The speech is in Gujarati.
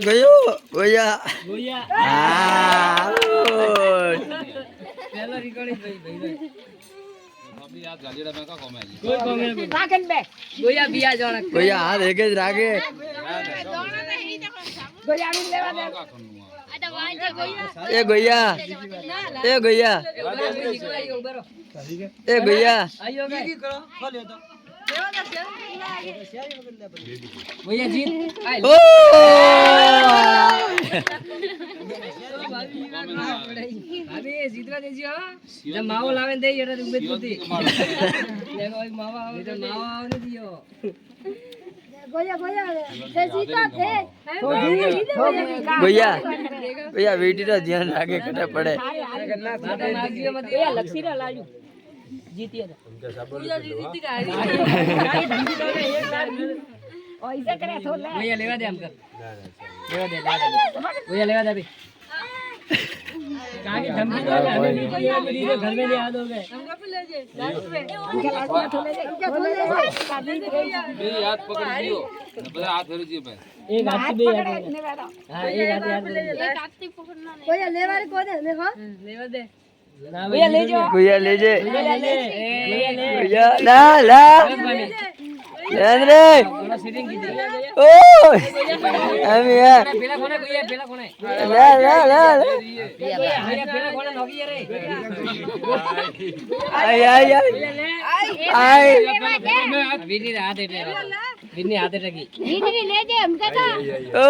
ગયો ગોયા હા પેલો રેકોર્ડિંગ ભાઈ અભી આ ગાજીડા મેં કા કોમે આજી કોઈ કોમે ભાગન બે ગોયા બિયા જણક ગોયા હાથ એક જ રાખે ગોયાનું લેવા દે એ ગોયા એ ગોયા એ ગોયા આયો કે ગોયા જીત ઓ ભાભી જીતવા દેજો હો જે માવો લાવે દે એડા ઉભે તુતી લેગો માવા આવે તો માવા આવે દિયો ગોયા ગોયા બેટી તો ધ્યાન રાખે કટે પડે લક્ષી લાજુ જીતી ऐसे करे तो ले ગોયા લેવા દે આમ કર લેવા દે ગોયા લેવા દે ભાઈ काकी धमकी दो हमें वीडियो घर में ले आ दोगे हमको पे ले जे બે હાથ પકડી દિયો બધા હાથ ફેરી દિયો ભાઈ एक हाथ से हां एक हाथ पकड़ना नहीं कोई लेवा रे को दे देखो लेवा दे भैया ले जाओ ગોયા લેજે भैया ले ગોયા લા લા લેન્દ્રે थोड़ा सीटिंग की दे ઓ એમ યાર पेला कोने લા લા લા भैया पेला कोने नोकी रे આય આય આય विनी हाथ એટલે વિની હાથે ટકી ले जे हम कहता ઓ